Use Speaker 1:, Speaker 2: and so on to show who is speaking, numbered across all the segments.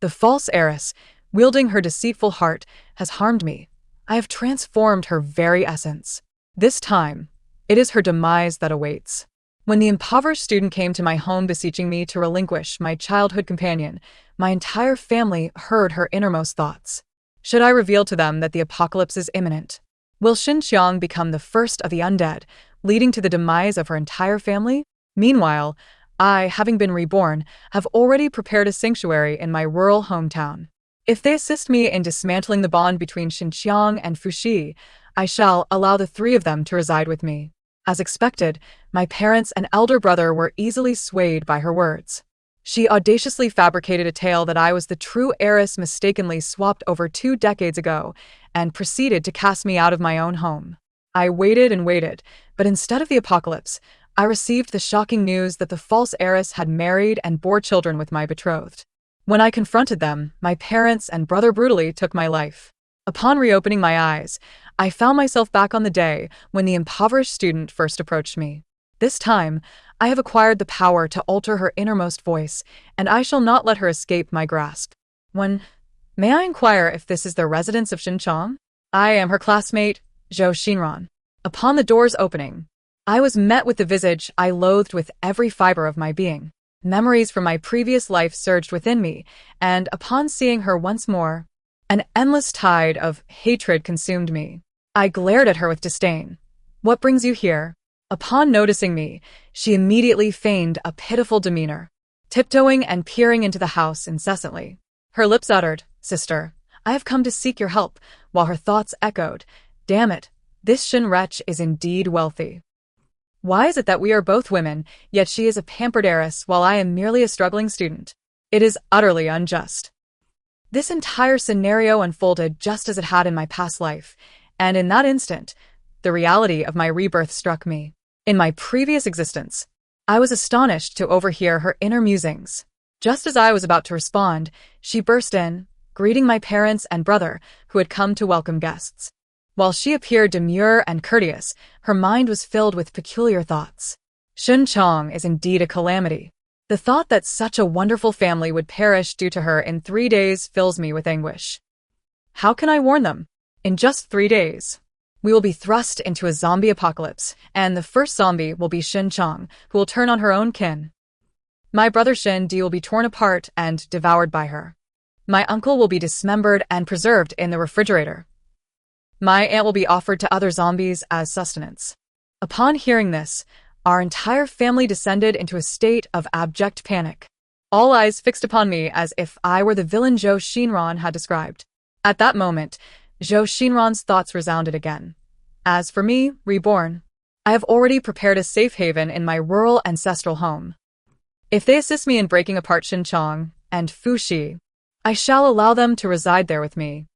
Speaker 1: The false heiress, wielding her deceitful heart, has harmed me. I have transformed her very essence. This time, it is her demise that awaits. When the impoverished student came to my home beseeching me to relinquish my childhood companion, my entire family heard her innermost thoughts. Should I reveal to them that the apocalypse is imminent? Will Xinqiang become the first of the undead, leading to the demise of her entire family? Meanwhile, I, having been reborn, have already prepared a sanctuary in my rural hometown. If they assist me in dismantling the bond between Xinqiang and Fuxi, I shall allow the three of them to reside with me. As expected, my parents and elder brother were easily swayed by her words. She audaciously fabricated a tale that I was the true heiress mistakenly swapped over 2 decades ago, and proceeded to cast me out of my own home. I waited and waited, but instead of the apocalypse, I received the shocking news that the false heiress had married and bore children with my betrothed. When I confronted them, my parents and brother brutally took my life. Upon reopening my eyes, I found myself back on the day when the impoverished student first approached me. This time, I have acquired the power to alter her innermost voice, and I shall not let her escape my grasp. May I inquire if this is the residence of Xinqiang? I am her classmate, Zhou Xinran. Upon the door's opening, I was met with the visage I loathed with every fiber of my being. Memories from my previous life surged within me, and upon seeing her once more, an endless tide of hatred consumed me. I glared at her with disdain. What brings you here? Upon noticing me, she immediately feigned a pitiful demeanor, tiptoeing and peering into the house incessantly. Her lips uttered, "Sister, I have come to seek your help," while her thoughts echoed, "Damn it, this Shin wretch is indeed wealthy. Why is it that we are both women, yet she is a pampered heiress while I am merely a struggling student? It is utterly unjust." This entire scenario unfolded just as it had in my past life, and in that instant, the reality of my rebirth struck me. In my previous existence, I was astonished to overhear her inner musings. Just as I was about to respond, she burst in, greeting my parents and brother, who had come to welcome guests. While she appeared demure and courteous, her mind was filled with peculiar thoughts. Xinqiang is indeed a calamity. The thought that such a wonderful family would perish due to her in 3 days fills me with anguish. How can I warn them? In just 3 days, we will be thrust into a zombie apocalypse, and the first zombie will be Xinqiang, who will turn on her own kin. My brother Xindi will be torn apart and devoured by her. My uncle will be dismembered and preserved in the refrigerator. My aunt will be offered to other zombies as sustenance. Upon hearing this, our entire family descended into a state of abject panic. All eyes fixed upon me as if I were the villain Zhou Xinran had described. At that moment, Zhou Xinran's thoughts resounded again. As for me, reborn, I have already prepared a safe haven in my rural ancestral home. If they assist me in breaking apart Xinqiang and Fuxi, I shall allow them to reside there with me.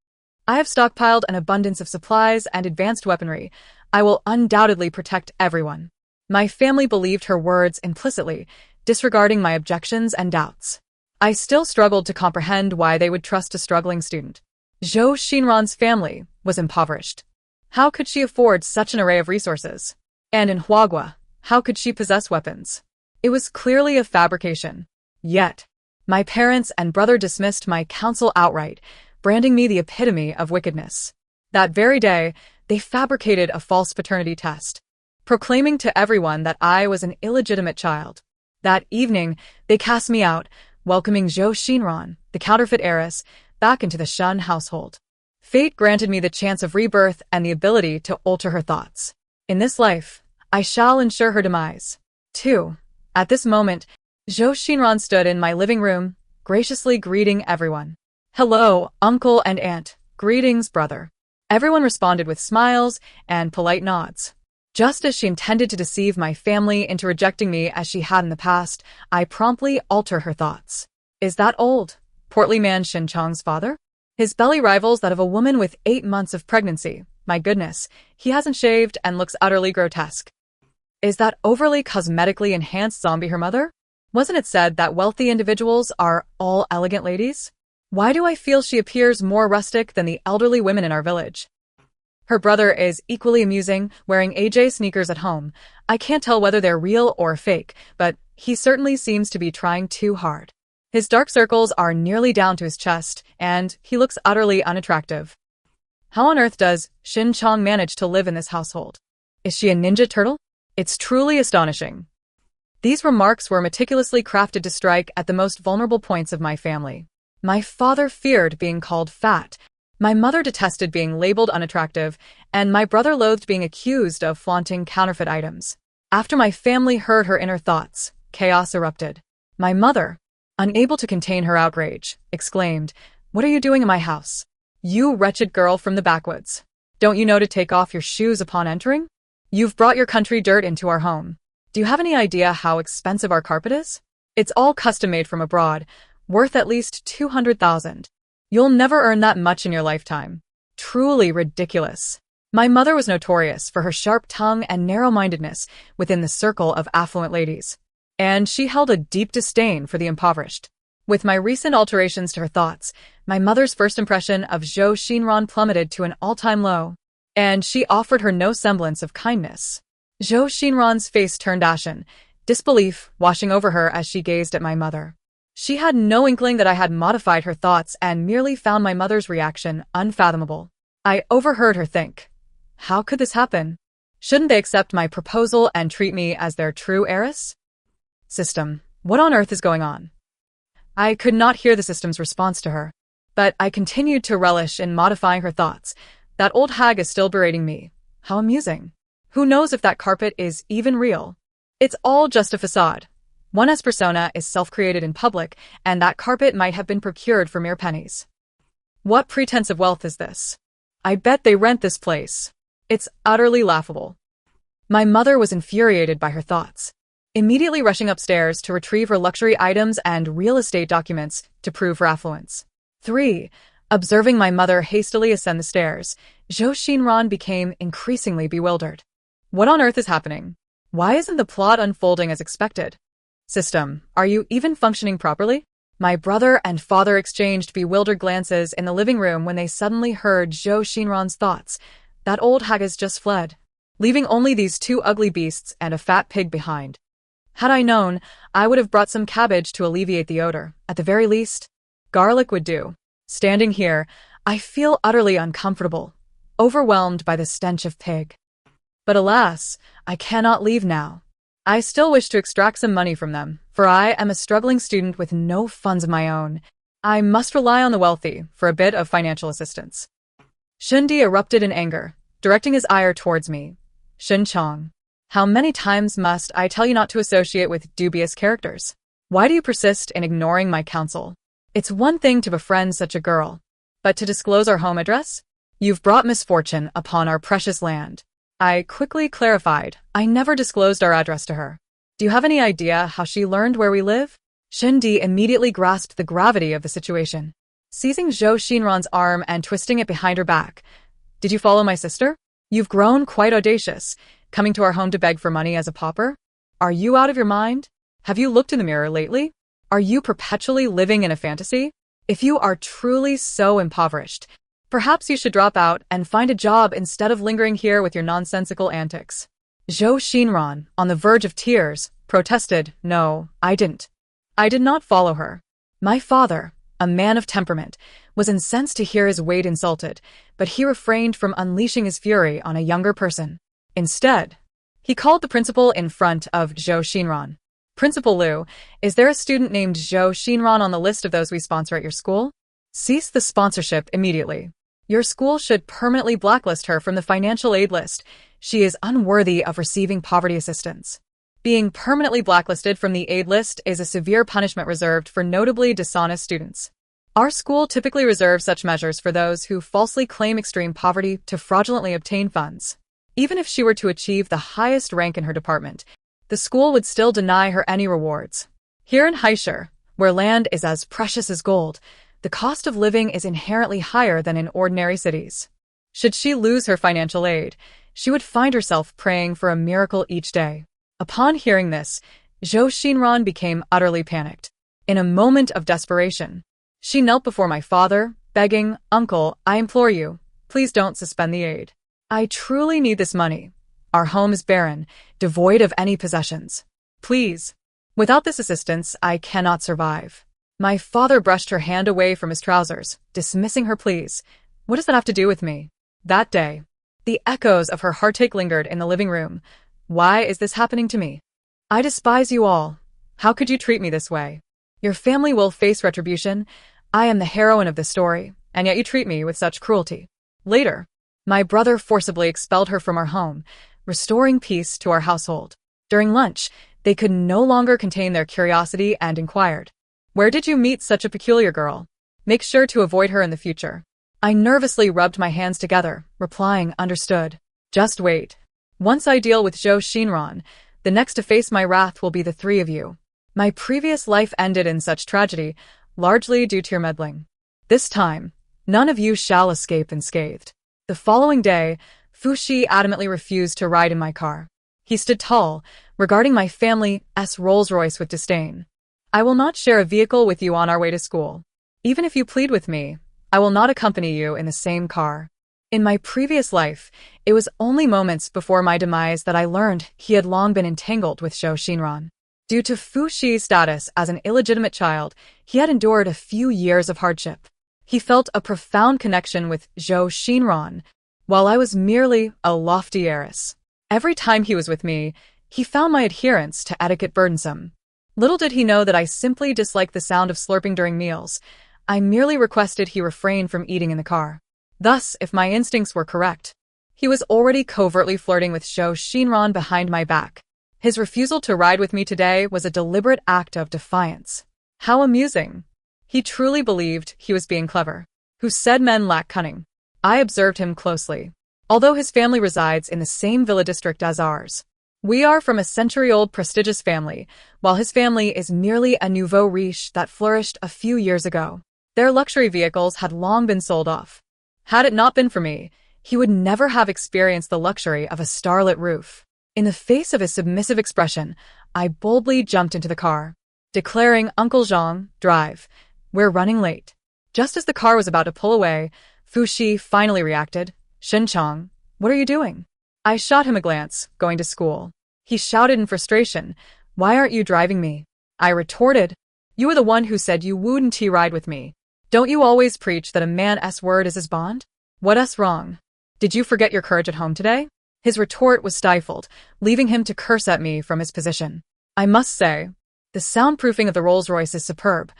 Speaker 1: I have stockpiled an abundance of supplies and advanced weaponry. I will undoubtedly protect everyone. My family believed her words implicitly, disregarding my objections and doubts. I still struggled to comprehend why they would trust a struggling student. Zhou Xinran's family was impoverished. How could she afford such an array of resources? And in Huagua, how could she possess weapons? It was clearly a fabrication. Yet, my parents and brother dismissed my counsel outright, branding me the epitome of wickedness. That very day, they fabricated a false paternity test, proclaiming to everyone that I was an illegitimate child. That evening, they cast me out, welcoming Zhou Xinran, the counterfeit heiress, back into the Shun household. Fate granted me the chance of rebirth and the ability to alter her thoughts. In this life, I shall ensure her demise. 2. At this moment, Zhou Xinran stood in my living room, graciously greeting everyone. "Hello, uncle and aunt. Greetings, brother." Everyone responded with smiles and polite nods. Just as she intended to deceive my family into rejecting me as she had in the past, I promptly alter her thoughts. Is that old, portly man Xinqiang's father? His belly rivals that of a woman with 8 months of pregnancy. My goodness, he hasn't shaved and looks utterly grotesque. Is that overly cosmetically enhanced zombie her mother? Wasn't it said that wealthy individuals are all elegant ladies? Why do I feel she appears more rustic than the elderly women in our village? Her brother is equally amusing, wearing AJ sneakers at home. I can't tell whether they're real or fake, but he certainly seems to be trying too hard. His dark circles are nearly down to his chest, and he looks utterly unattractive. How on earth does Shin Chong manage to live in this household? Is she a ninja turtle? It's truly astonishing. These remarks were meticulously crafted to strike at the most vulnerable points of my family. My father feared being called fat, my mother detested being labeled unattractive, and my brother loathed being accused of flaunting counterfeit items. After my family heard her inner thoughts, chaos erupted. My mother, unable to contain her outrage, exclaimed, "What are you doing in my house? You wretched girl from the backwoods. Don't you know to take off your shoes upon entering? You've brought your country dirt into our home. Do you have any idea how expensive our carpet is? It's all custom-made from abroad, worth at least 200,000. You'll never earn that much in your lifetime. Truly ridiculous." My mother was notorious for her sharp tongue and narrow-mindedness within the circle of affluent ladies, and she held a deep disdain for the impoverished. With my recent alterations to her thoughts, my mother's first impression of Zhou Xinran plummeted to an all-time low, and she offered her no semblance of kindness. Zhou Xinran's face turned ashen, disbelief washing over her as she gazed at my mother. She had no inkling that I had modified her thoughts and merely found my mother's reaction unfathomable. I overheard her think, "How could this happen? Shouldn't they accept my proposal and treat me as their true heiress? System, what on earth is going on?" I could not hear the system's response to her, but I continued to relish in modifying her thoughts. That old hag is still berating me. How amusing. Who knows if that carpet is even real? It's all just a facade. One's persona is self-created in public, and that carpet might have been procured for mere pennies. What pretense of wealth is this? I bet they rent this place. It's utterly laughable. My mother was infuriated by her thoughts, immediately rushing upstairs to retrieve her luxury items and real estate documents to prove her affluence. 3. Observing my mother hastily ascend the stairs, Zhou Xinran became increasingly bewildered. What on earth is happening? Why isn't the plot unfolding as expected? System, are you even functioning properly? My brother and father exchanged bewildered glances in the living room when they suddenly heard Zhou Xinran's thoughts. That old hag has just fled, leaving only these two ugly beasts and a fat pig behind. Had I known, I would have brought some cabbage to alleviate the odor. At the very least, garlic would do. Standing here, I feel utterly uncomfortable, overwhelmed by the stench of pig. But alas, I cannot leave now. I still wish to extract some money from them, for I am a struggling student with no funds of my own. I must rely on the wealthy for a bit of financial assistance. Shundi erupted in anger, directing his ire towards me. Shin Chong, how many times must I tell you not to associate with dubious characters? Why do you persist in ignoring my counsel? It's one thing to befriend such a girl, but to disclose our home address? You've brought misfortune upon our precious land. I quickly clarified, I never disclosed our address to her. Do you have any idea how she learned where we live? Shundi immediately grasped the gravity of the situation, seizing Zhou Xinran's arm and twisting it behind her back. Did you follow my sister? You've grown quite audacious, coming to our home to beg for money as a pauper? Are you out of your mind? Have you looked in the mirror lately? Are you perpetually living in a fantasy? If you are truly so impoverished, perhaps you should drop out and find a job instead of lingering here with your nonsensical antics. Zhou Xinran, on the verge of tears, protested, "No, I didn't. I did not follow her." My father, a man of temperament, was incensed to hear his weight insulted, but he refrained from unleashing his fury on a younger person. Instead, he called the principal in front of Zhou Xinran. "Principal Liu, is there a student named Zhou Xinran on the list of those we sponsor at your school? Cease the sponsorship immediately. Your school should permanently blacklist her from the financial aid list. She is unworthy of receiving poverty assistance." Being permanently blacklisted from the aid list is a severe punishment reserved for notably dishonest students. Our school typically reserves such measures for those who falsely claim extreme poverty to fraudulently obtain funds. Even if she were to achieve the highest rank in her department, the school would still deny her any rewards. Here in Haishur, where land is as precious as gold, the cost of living is inherently higher than in ordinary cities. Should she lose her financial aid, she would find herself praying for a miracle each day. Upon hearing this, Zhou Xinran became utterly panicked. In a moment of desperation, she knelt before my father, begging, "Uncle, I implore you, please don't suspend the aid. I truly need this money. Our home is barren, devoid of any possessions. Please. Without this assistance, I cannot survive." My father brushed her hand away from his trousers, dismissing her pleas. What does that have to do with me? That day, the echoes of her heartache lingered in the living room. Why is this happening to me? I despise you all. How could you treat me this way? Your family will face retribution. I am the heroine of the story, and yet you treat me with such cruelty. Later, my brother forcibly expelled her from our home, restoring peace to our household. During lunch, they could no longer contain their curiosity and inquired, "Where did you meet such a peculiar girl? Make sure to avoid her in the future." I nervously rubbed my hands together, replying, "Understood. Just wait. Once I deal with Zhou Xinran, the next to face my wrath will be the three of you." My previous life ended in such tragedy, largely due to your meddling. This time, none of you shall escape unscathed. The following day, Fuxi adamantly refused to ride in my car. He stood tall, regarding my family's Rolls-Royce with disdain. "I will not share a vehicle with you on our way to school. Even if you plead with me, I will not accompany you in the same car." In my previous life, it was only moments before my demise that I learned he had long been entangled with Zhou Xinran. Due to Fuxi's status as an illegitimate child, he had endured a few years of hardship. He felt a profound connection with Zhou Xinran, while I was merely a lofty heiress. Every time he was with me, he found my adherence to etiquette burdensome. Little did he know that I simply disliked the sound of slurping during meals. I merely requested he refrain from eating in the car. Thus, if my instincts were correct, he was already covertly flirting with Zhou Xinran behind my back. His refusal to ride with me today was a deliberate act of defiance. How amusing. He truly believed he was being clever. Who said men lack cunning? I observed him closely. Although his family resides in the same villa district as ours, we are from a century-old prestigious family, while his family is merely a nouveau riche that flourished a few years ago. Their luxury vehicles had long been sold off. Had it not been for me, he would never have experienced the luxury of a starlit roof. In the face of his submissive expression, I boldly jumped into the car, declaring, "Uncle Zhang, drive. We're running late." Just as the car was about to pull away, Fuxi finally reacted. "Shenchong, what are you doing?" I shot him a glance, "Going to school." He shouted in frustration, "Why aren't you driving me?" I retorted, "You were the one who said you wouldn't ride with me. Don't you always preach that a man's word is his bond? What's wrong? Did you forget your courage at home today?" His retort was stifled, leaving him to curse at me from his position. I must say, the soundproofing of the Rolls-Royce is superb.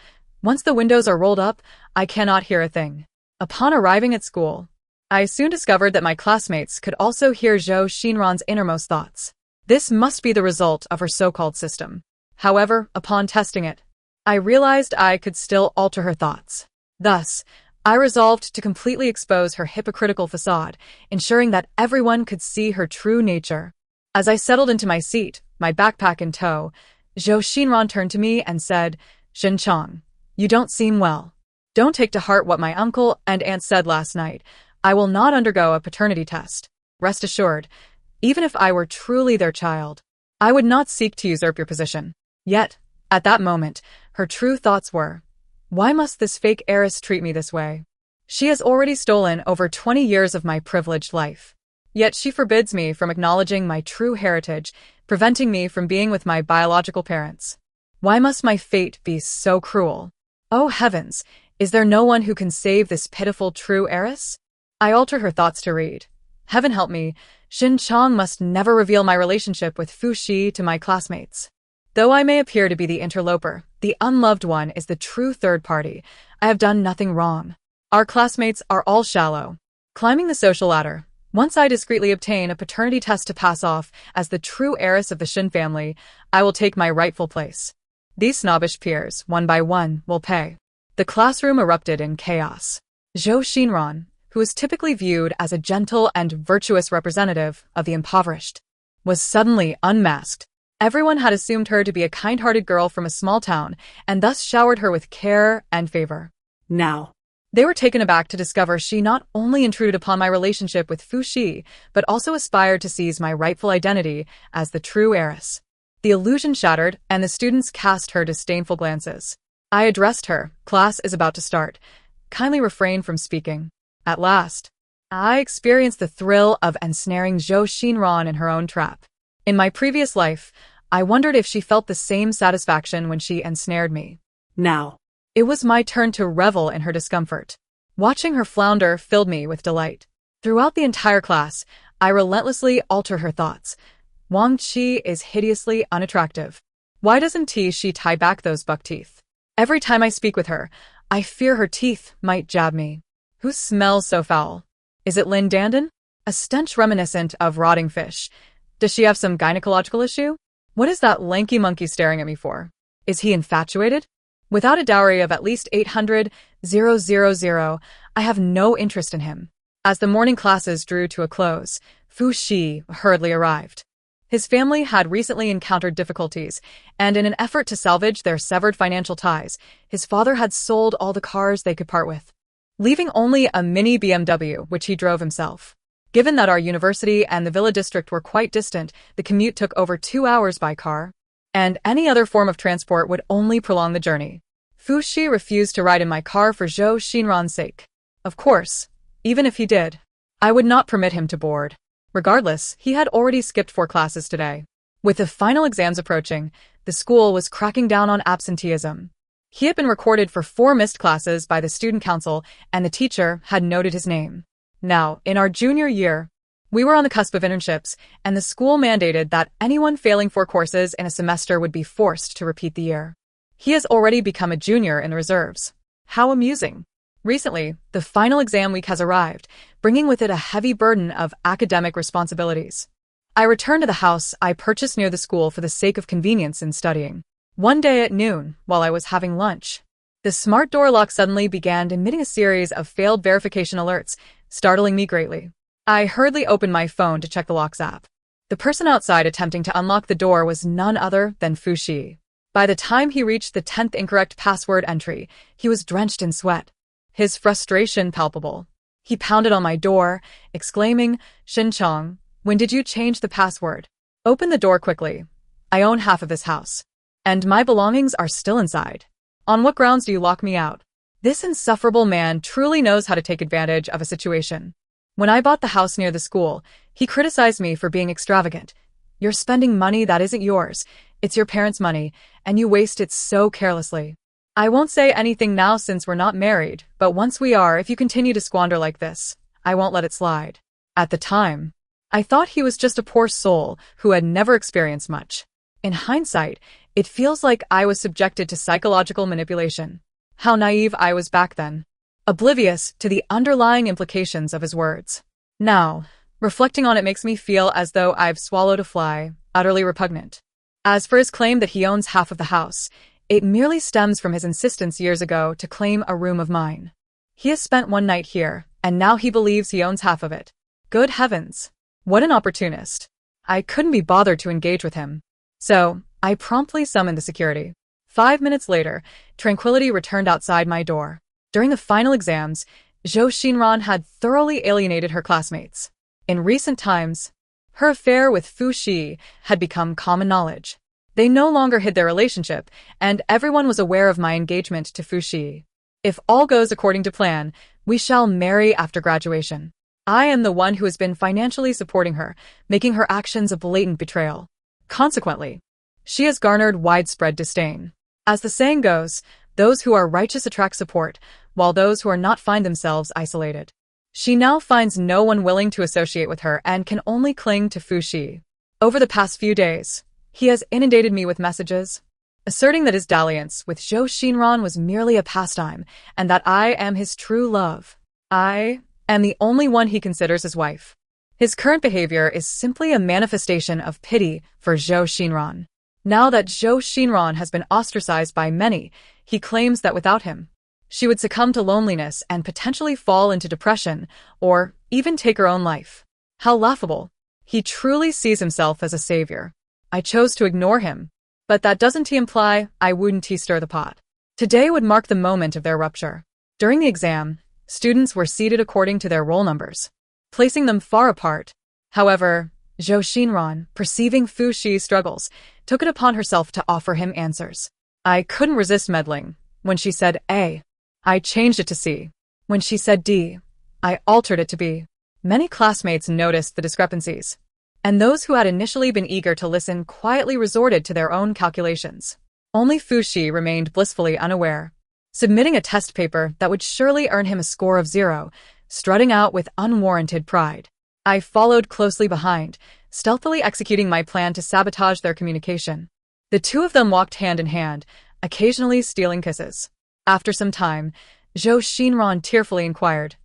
Speaker 1: Once the windows are rolled up, I cannot hear a thing. Upon arriving at school, I soon discovered that my classmates could also hear Zhou Xinran's innermost thoughts. This must be the result of her so-called system. However, upon testing it, I realized I could still alter her thoughts. Thus, I resolved to completely expose her hypocritical facade, ensuring that everyone could see her true nature. As I settled into my seat, my backpack in tow, Zhou Xinran turned to me and said, "Shenchong, you don't seem well. Don't take to heart what my uncle and aunt said last night. I will not undergo a paternity test. Rest assured, even if I were truly their child, I would not seek to usurp your position." Yet, at that moment, her true thoughts were, "Why must this fake heiress treat me this way? She has already stolen over 20 years of my privileged life. Yet she forbids me from acknowledging my true heritage, preventing me from being with my biological parents. Why must my fate be so cruel? Oh heavens, is there no one who can save this pitiful true heiress?" I altered her thoughts to read, "Heaven help me, Xin Chong must never reveal my relationship with Fuxi to my classmates. Though I may appear to be the interloper, the unloved one is the true third party. I have done nothing wrong. Our classmates are all shallow." Climbing the social ladder, once I discreetly obtain a paternity test to pass off as the true heiress of the Shin family, I will take my rightful place. These snobbish peers, one by one, will pay. The classroom erupted in chaos. Zhou Xinran, who is typically viewed as a gentle and virtuous representative of the impoverished, was suddenly unmasked. Everyone had assumed her to be a kind-hearted girl from a small town, and thus showered her with care and favor. Now, they were taken aback to discover she not only intruded upon my relationship with Fuxi, but also aspired to seize my rightful identity as the true heiress. The illusion shattered, and the students cast her disdainful glances. I addressed her, "Class is about to start. Kindly refrain from speaking." At last, I experienced the thrill of ensnaring Zhou Xinran in her own trap. In my previous life, I wondered if she felt the same satisfaction when she ensnared me. Now, It was my turn to revel in her discomfort. Watching her flounder filled me with delight. Throughout the entire class, I relentlessly alter her thoughts. Wang Qi is hideously unattractive. Why doesn't she tie back those buck teeth? Every time I speak with her, I fear her teeth might jab me. Who smells so foul? Is it Lin Dandon? A stench reminiscent of rotting fish. Does she have some gynecological issue? What is that lanky monkey staring at me for? Is he infatuated? Without a dowry of at least 800,000, I have no interest in him. As the morning classes drew to a close, Fu Shi hurriedly arrived. His family had recently encountered difficulties, and in an effort to salvage their severed financial ties, his father had sold all the cars they could part with, leaving only a mini BMW, which he drove himself. Given that our university and the villa district were quite distant, the commute took over 2 hours by car, and any other form of transport would only prolong the journey. Fu Shi refused to ride in my car for Zhou Xinran's sake. Of course, even if he did, I would not permit him to board. Regardless, he had already skipped 4 classes today. With the final exams approaching, the school was cracking down on absenteeism. He had been recorded for 4 missed classes by the student council, and the teacher had noted his name. Now, in our junior year, we were on the cusp of internships, and the school mandated that anyone failing 4 courses in a semester would be forced to repeat the year. He has already become a junior in the reserves. How amusing. Recently, the final exam week has arrived, bringing with it a heavy burden of academic responsibilities. I returned to the house I purchased near the school for the sake of convenience in studying. One day at noon, while I was having lunch, the smart door lock suddenly began emitting a series of failed verification alerts, startling me greatly. I hurriedly opened my phone to check the locks app. The person outside attempting to unlock the door was none other than Fu Shi. By the time he reached the 10th incorrect password entry, he was drenched in sweat, his frustration palpable. He pounded on my door, exclaiming, "Xinchong, when did you change the password? Open the door quickly. I own half of this house, and my belongings are still inside. On what grounds do you lock me out?" This insufferable man truly knows how to take advantage of a situation. When I bought the house near the school, he criticized me for being extravagant. "You're spending money that isn't yours. It's your parents' money, and you waste it so carelessly. I won't say anything now since we're not married, but once we are, if you continue to squander like this, I won't let it slide." At the time, I thought he was just a poor soul who had never experienced much. In hindsight, it feels like I was subjected to psychological manipulation. How naive I was back then, oblivious to the underlying implications of his words. Now, reflecting on it makes me feel as though I've swallowed a fly, utterly repugnant. As for his claim that he owns half of the house, it merely stems from his insistence years ago to claim a room of mine. He has spent one night here, and now he believes he owns half of it. Good heavens, what an opportunist. I couldn't be bothered to engage with him, so I promptly summoned the security. 5 minutes later, tranquility returned outside my door. During the final exams, Zhou Xinran had thoroughly alienated her classmates. In recent times, her affair with Fu Shi had become common knowledge. They no longer hid their relationship, and everyone was aware of my engagement to Fu Shi. If all goes according to plan, we shall marry after graduation. I am the one who has been financially supporting her, making her actions a blatant betrayal. Consequently, she has garnered widespread disdain. As the saying goes, those who are righteous attract support, while those who are not find themselves isolated. She now finds no one willing to associate with her and can only cling to Fu Shi. Over the past few days, he has inundated me with messages, asserting that his dalliance with Zhou Xinran was merely a pastime, and that I am his true love. I am the only one he considers his wife. His current behavior is simply a manifestation of pity for Zhou Xinran. Now that Zhou Xinran has been ostracized by many, he claims that without him, she would succumb to loneliness and potentially fall into depression, or even take her own life. How laughable. He truly sees himself as a savior. I chose to ignore him, but that doesn't imply I wouldn't stir the pot. Today would mark the moment of their rupture. During the exam, students were seated according to their roll numbers, placing them far apart. However, Zhou Xinran, perceiving Fu Shi's struggles, took it upon herself to offer him answers. I couldn't resist meddling. When she said A, I changed it to C. When she said D, I altered it to B. Many classmates noticed the discrepancies, and those who had initially been eager to listen quietly resorted to their own calculations. Only Fu Shi remained blissfully unaware. submitting a test paper that would surely earn him a score of 0, strutting out with unwarranted pride. I followed closely behind, stealthily executing my plan to sabotage their communication. The two of them walked hand in hand, occasionally stealing kisses. After some time, Zhou Xinran tearfully inquired,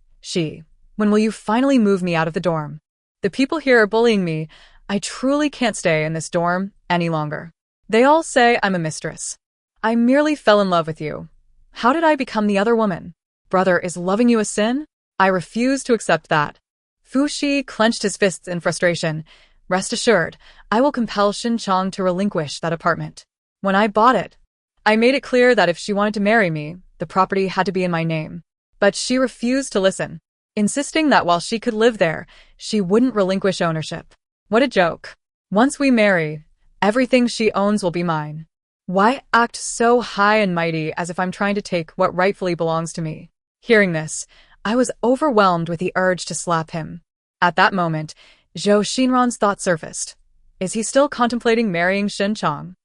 Speaker 1: when will you finally move me out of the dorm? The people here are bullying me. I truly can't stay in this dorm any longer. They all say I'm a mistress. I merely fell in love with you. How did I become the other woman? Brother, is loving you a sin? I refuse to accept that. Fu Shi clenched his fists in frustration. Rest assured, I will compel Xin Chang to relinquish that apartment. When I bought it, I made it clear that if she wanted to marry me, the property had to be in my name. But she refused to listen, insisting that while she could live there, she wouldn't relinquish ownership. What a joke. Once we marry, everything she owns will be mine. Why act so high and mighty as if I'm trying to take what rightfully belongs to me? Hearing this, I was overwhelmed with the urge to slap him. At that moment, Zhou Xinran's thought surfaced. Is he still contemplating marrying Xin Chang?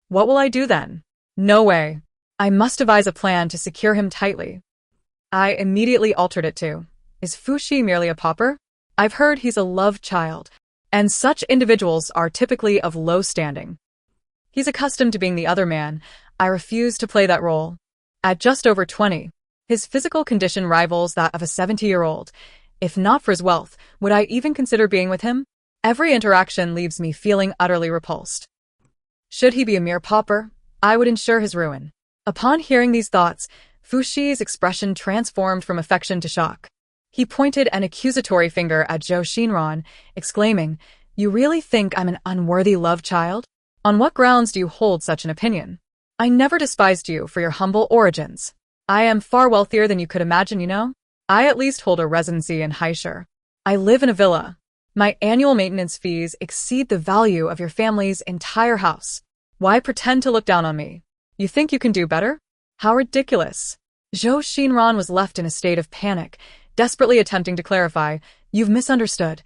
Speaker 1: What will I do then? No way. I must devise a plan to secure him tightly. I immediately altered it to, is Fu Shi merely a pauper? I've heard he's a love child, and such individuals are typically of low standing. He's accustomed to being the other man. I refuse to play that role. At just over 20, his physical condition rivals that of a 70-year-old. If not for his wealth, would I even consider being with him? Every interaction leaves me feeling utterly repulsed. Should he be a mere pauper, I would ensure his ruin. Upon hearing these thoughts, Fu Shi's expression transformed from affection to shock. He pointed an accusatory finger at Zhou Xinran, exclaiming, You really think I'm an unworthy love child? On what grounds do you hold such an opinion? I never despised you for your humble origins. I am far wealthier than you could imagine, you know? I at least hold a residency in Haishur. I live in a villa. My annual maintenance fees exceed the value of your family's entire house. Why pretend to look down on me? You think you can do better? How ridiculous. Zhou Xinran was left in a state of panic, desperately attempting to clarify, You've misunderstood.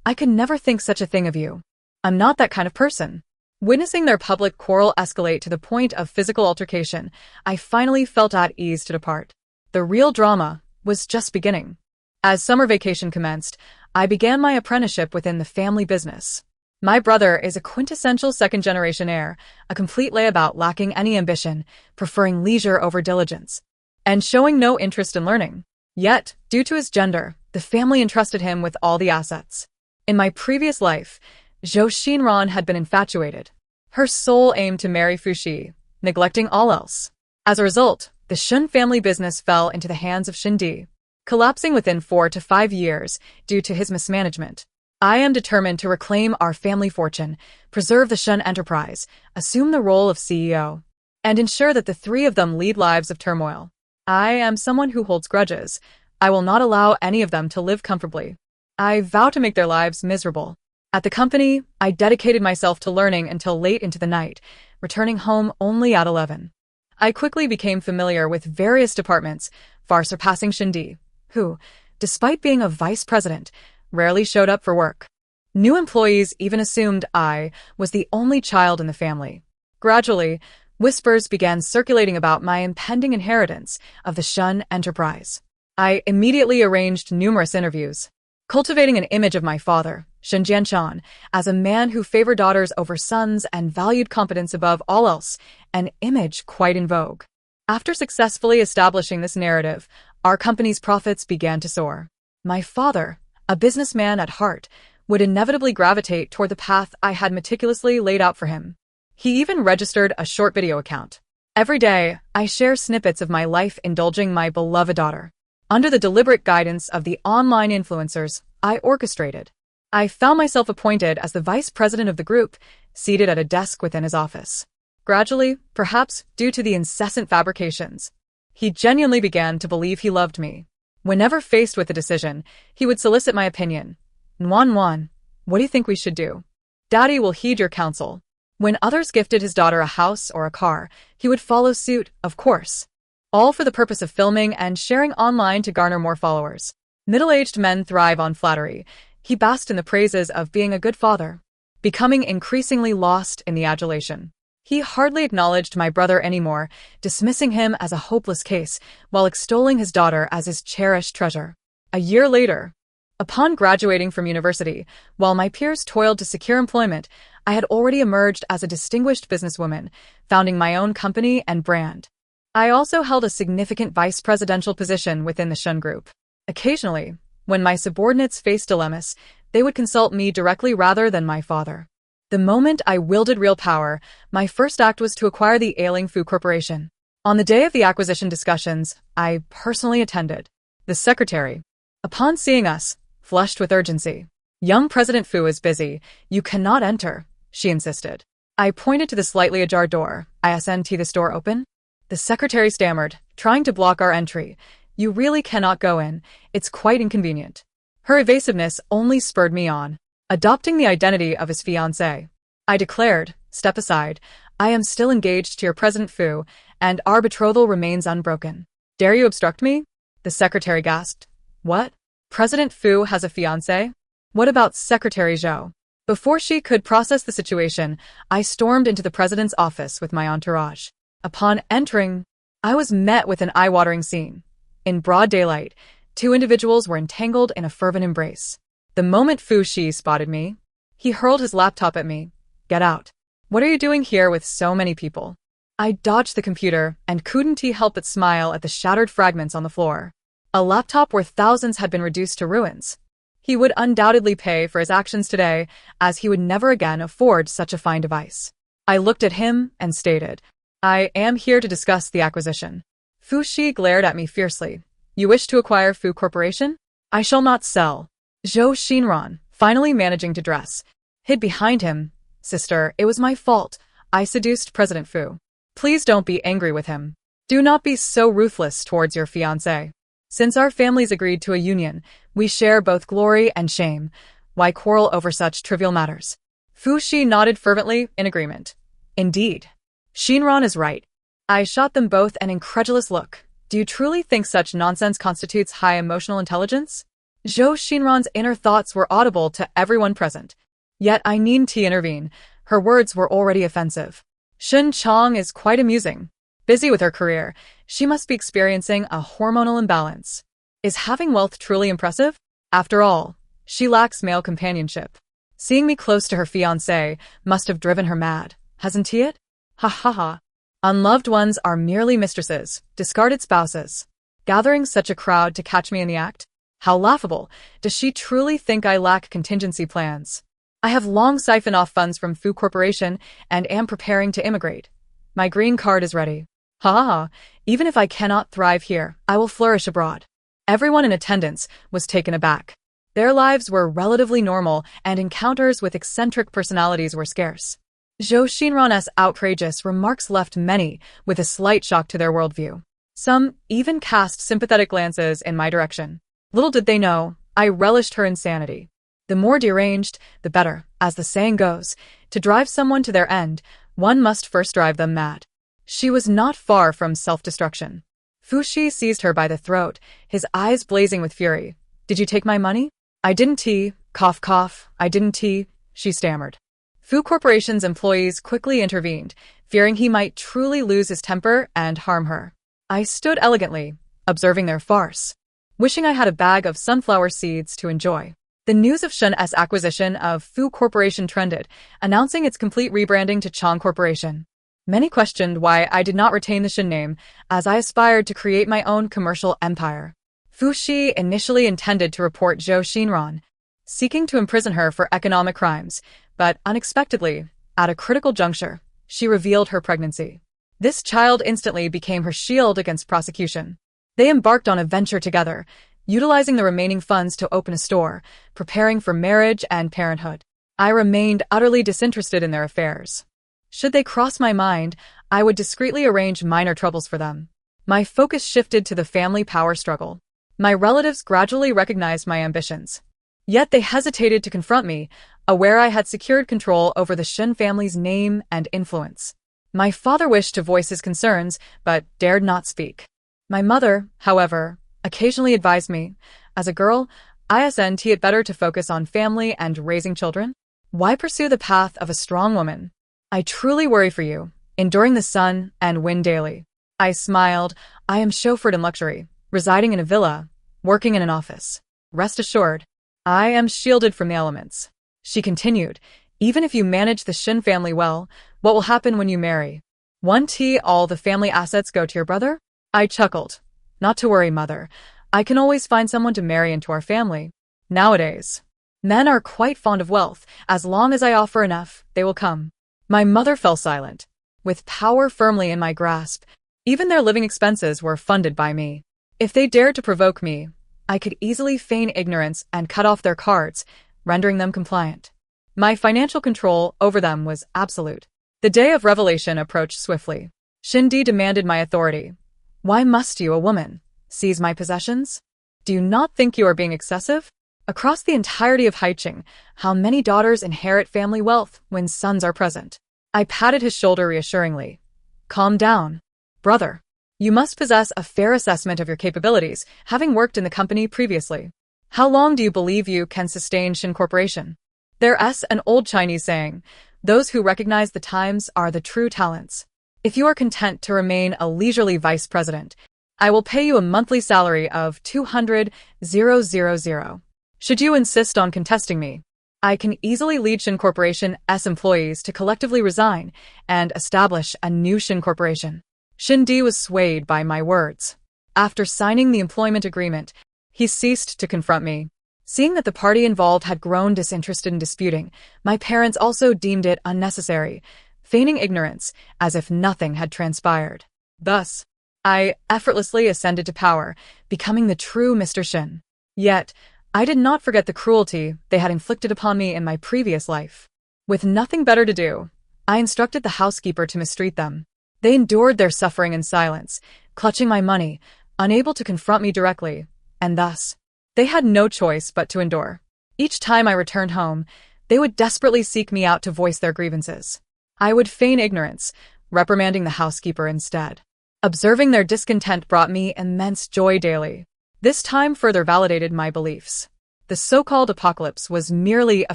Speaker 1: I could never think such a thing of you. I'm not that kind of person. Witnessing their public quarrel escalate to the point of physical altercation, I finally felt at ease to depart. The real drama was just beginning. As summer vacation commenced, I began my apprenticeship within the family business. My brother is a quintessential second-generation heir, a complete layabout lacking any ambition, preferring leisure over diligence, and showing no interest in learning. Yet, due to his gender, the family entrusted him with all the assets. In my previous life, Zhou Xinran had been infatuated. Her sole aim to marry Fu Shi, neglecting all else. As a result, the Shun family business fell into the hands of Shindi, collapsing within 4 to 5 years due to his mismanagement. I am determined to reclaim our family fortune, preserve the Shun enterprise, assume the role of CEO, and ensure that the three of them lead lives of turmoil. I am someone who holds grudges. I will not allow any of them to live comfortably. I vow to make their lives miserable. At the company, I dedicated myself to learning until late into the night, returning home only at 11. I quickly became familiar with various departments, far surpassing Shindi, who, despite being a vice president, rarely showed up for work. New employees even assumed I was the only child in the family. Gradually, whispers began circulating about my impending inheritance of the Shun enterprise. I immediately arranged numerous interviews, cultivating an image of my father, Shen Jianshan, as a man who favored daughters over sons and valued competence above all else, an image quite in vogue. After successfully establishing this narrative, our company's profits began to soar. My father, a businessman at heart, would inevitably gravitate toward the path I had meticulously laid out for him. He even registered a short video account. Every day, I share snippets of my life indulging my beloved daughter. Under the deliberate guidance of the online influencers I orchestrated, I found myself appointed as the vice president of the group, seated at a desk within his office. Gradually, perhaps due to the incessant fabrications, he genuinely began to believe he loved me. Whenever faced with a decision, he would solicit my opinion. Nuan, what do you think we should do? Daddy will heed your counsel. When others gifted his daughter a house or a car, he would follow suit, of course. All for the purpose of filming and sharing online to garner more followers. Middle-aged men thrive on flattery. He basked in the praises of being a good father, becoming increasingly lost in the adulation. He hardly acknowledged my brother anymore, dismissing him as a hopeless case, while extolling his daughter as his cherished treasure. A year later, upon graduating from university, while my peers toiled to secure employment, I had already emerged as a distinguished businesswoman, founding my own company and brand. I also held a significant vice presidential position within the Shun Group. Occasionally, when my subordinates faced dilemmas, they would consult me directly rather than my father. The moment I wielded real power, my first act was to acquire the ailing Fu Corporation. On the day of the acquisition discussions, I personally attended. The secretary, upon seeing us, flushed with urgency. "Young President Fu is busy. You cannot enter," she insisted. I pointed to the slightly ajar door. "Isn't this door open?" The secretary stammered, trying to block our entry. "You really cannot go in. It's quite inconvenient." Her evasiveness only spurred me on. Adopting the identity of his fiancée, I declared, "Step aside. I am still engaged to your President Fu, and our betrothal remains unbroken." "Dare you obstruct me?" the secretary gasped. "What? President Fu has a fiancée? What about Secretary Zhou?" Before she could process the situation, I stormed into the president's office with my entourage. Upon entering, I was met with an eye-watering scene. In broad daylight, two individuals were entangled in a fervent embrace. The moment Fu Shi spotted me, he hurled his laptop at me. "Get out. What are you doing here with so many people?" I dodged the computer and couldn't help but smile at the shattered fragments on the floor. A laptop worth thousands had been reduced to ruins. He would undoubtedly pay for his actions today, as he would never again afford such a fine device. I looked at him and stated, "I am here to discuss the acquisition." Fu Shi glared at me fiercely. "You wish to acquire Fu Corporation? I shall not sell." Zhou Xinran, finally managing to dress, hid behind him. "Sister, it was my fault. I seduced President Fu. Please don't be angry with him. Do not be so ruthless towards your fiancé. Since our families agreed to a union, we share both glory and shame. Why quarrel over such trivial matters?" Fu Shi nodded fervently in agreement. "Indeed. Xinran is right." I shot them both an incredulous look. "Do you truly think such nonsense constitutes high emotional intelligence?" Zhou Xinran's inner thoughts were audible to everyone present. Yet I needn't intervene. Her words were already offensive. "Shun Chong is quite amusing. Busy with her career, she must be experiencing a hormonal imbalance. Is having wealth truly impressive? After all, she lacks male companionship. Seeing me close to her fiancé must have driven her mad, hasn't he it? Ha ha ha. Unloved ones are merely mistresses, discarded spouses. Gathering such a crowd to catch me in the act? How laughable. Does she truly think I lack contingency plans? I have long siphoned off funds from Fu Corporation and am preparing to immigrate. My green card is ready. Ha ha ha. Even if I cannot thrive here, I will flourish abroad." Everyone in attendance was taken aback. Their lives were relatively normal, and encounters with eccentric personalities were scarce. Zhou Xinran's outrageous remarks left many with a slight shock to their worldview. Some even cast sympathetic glances in my direction. Little did they know, I relished her insanity. The more deranged, the better, as the saying goes. To drive someone to their end, one must first drive them mad. She was not far from self-destruction. Fu Shi seized her by the throat, his eyes blazing with fury. "Did you take my money?" "I didn't cough cough, I didn't she stammered. Fu Corporation's employees quickly intervened, fearing he might truly lose his temper and harm her. I stood elegantly, observing their farce, wishing I had a bag of sunflower seeds to enjoy. The news of Shun's acquisition of Fu Corporation trended, announcing its complete rebranding to Chong Corporation. Many questioned why I did not retain the Shun name, as I aspired to create my own commercial empire. Fu Shi initially intended to report Zhou Xinran, seeking to imprison her for economic crimes, but unexpectedly, at a critical juncture, she revealed her pregnancy. This child instantly became her shield against prosecution. They embarked on a venture together, utilizing the remaining funds to open a store, preparing for marriage and parenthood. I remained utterly disinterested in their affairs. Should they cross my mind, I would discreetly arrange minor troubles for them. My focus shifted to the family power struggle. My relatives gradually recognized my ambitions. Yet they hesitated to confront me, aware I had secured control over the Shun family's name and influence. My father wished to voice his concerns, but dared not speak. My mother, however, occasionally advised me, as a girl, isn't it better to focus on family and raising children? Why pursue the path of a strong woman? I truly worry for you, enduring the sun and wind daily. I smiled. I am chauffeured in luxury, residing in a villa, working in an office. Rest assured, I am shielded from the elements. She continued, even if you manage the Shin family well, what will happen when you marry? All the family assets go to your brother? I chuckled. Not to worry, mother. I can always find someone to marry into our family. Nowadays, men are quite fond of wealth. As long as I offer enough, they will come. My mother fell silent. With power firmly in my grasp, even their living expenses were funded by me. If they dared to provoke me, I could easily feign ignorance and cut off their cards, rendering them compliant. My financial control over them was absolute. The day of revelation approached swiftly. Shindi demanded my authority. Why must you, a woman, seize my possessions? Do you not think you are being excessive? Across the entirety of Haicheng, how many daughters inherit family wealth when sons are present? I patted his shoulder reassuringly. Calm down, brother. You must possess a fair assessment of your capabilities, having worked in the company previously. How long do you believe you can sustain Shin Corporation? There's an old Chinese saying, those who recognize the times are the true talents. If you are content to remain a leisurely vice president, I will pay you a monthly salary of 200,000. Should you insist on contesting me, I can easily lead Shin Corporation's employees to collectively resign and establish a new Shin Corporation. Shindi was swayed by my words. After signing the employment agreement, he ceased to confront me. Seeing that the party involved had grown disinterested in disputing, my parents also deemed it unnecessary, feigning ignorance as if nothing had transpired. Thus, I effortlessly ascended to power, becoming the true Mr. Shin. Yet, I did not forget the cruelty they had inflicted upon me in my previous life. With nothing better to do, I instructed the housekeeper to mistreat them. They endured their suffering in silence, clutching my money, unable to confront me directly, and thus, they had no choice but to endure. Each time I returned home, they would desperately seek me out to voice their grievances. I would feign ignorance, reprimanding the housekeeper instead. Observing their discontent brought me immense joy daily. This time further validated my beliefs. The so-called apocalypse was merely a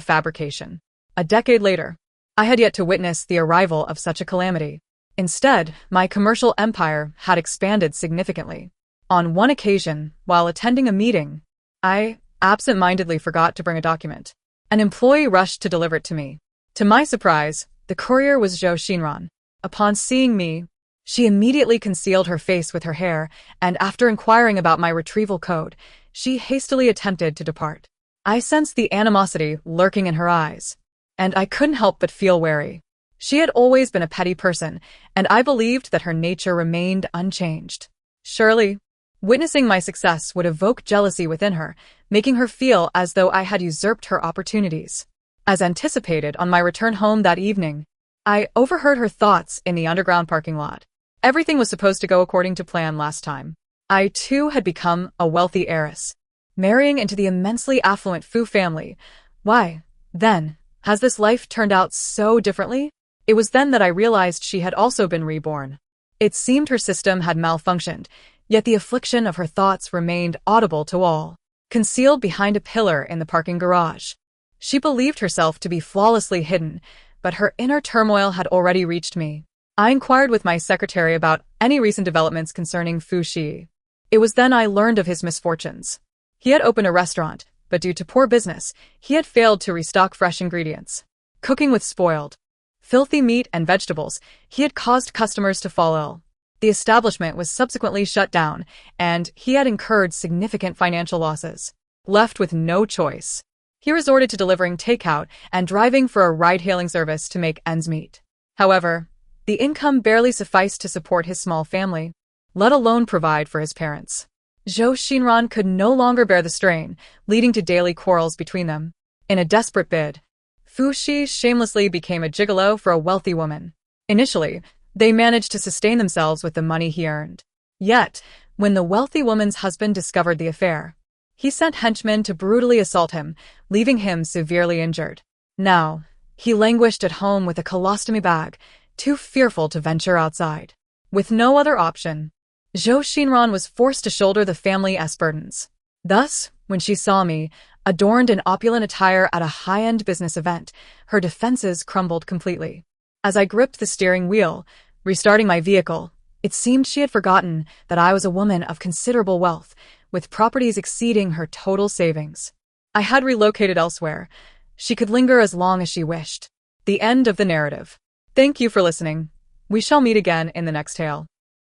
Speaker 1: fabrication. A decade later, I had yet to witness the arrival of such a calamity. Instead, my commercial empire had expanded significantly. On one occasion, while attending a meeting, I absent-mindedly forgot to bring a document. An employee rushed to deliver it to me. To my surprise, the courier was Zhou Xinran. Upon seeing me, she immediately concealed her face with her hair, and after inquiring about my retrieval code, she hastily attempted to depart. I sensed the animosity lurking in her eyes, and I couldn't help but feel wary. She had always been a petty person, and I believed that her nature remained unchanged. Surely, witnessing my success would evoke jealousy within her, making her feel as though I had usurped her opportunities. As anticipated on my return home that evening, I overheard her thoughts in the underground parking lot. Everything was supposed to go according to plan last time. I, too, had become a wealthy heiress, marrying into the immensely affluent Fu family. Why, then, has this life turned out so differently? It was then that I realized she had also been reborn. It seemed her system had malfunctioned, yet the affliction of her thoughts remained audible to all. Concealed behind a pillar in the parking garage, she believed herself to be flawlessly hidden, but her inner turmoil had already reached me. I inquired with my secretary about any recent developments concerning Fu Shi. It was then I learned of his misfortunes. He had opened a restaurant, but due to poor business, he had failed to restock fresh ingredients. Cooking with spoiled, filthy meat and vegetables, he had caused customers to fall ill. The establishment was subsequently shut down, and he had incurred significant financial losses. Left with no choice, he resorted to delivering takeout and driving for a ride-hailing service to make ends meet. However, the income barely sufficed to support his small family, let alone provide for his parents. Zhou Xinran could no longer bear the strain, leading to daily quarrels between them. In a desperate bid, Fu Shi shamelessly became a gigolo for a wealthy woman. Initially, they managed to sustain themselves with the money he earned. Yet, when the wealthy woman's husband discovered the affair, he sent henchmen to brutally assault him, leaving him severely injured. Now, he languished at home with a colostomy bag, too fearful to venture outside. With no other option, Zhou Xinran was forced to shoulder the family's burdens. Thus, when she saw me, adorned in opulent attire at a high-end business event, her defenses crumbled completely. As I gripped the steering wheel, restarting my vehicle, it seemed she had forgotten that I was a woman of considerable wealth, with properties exceeding her total savings. I had relocated elsewhere. She could linger as long as she wished. The end of the narrative. Thank you for listening. We shall meet again in the next tale.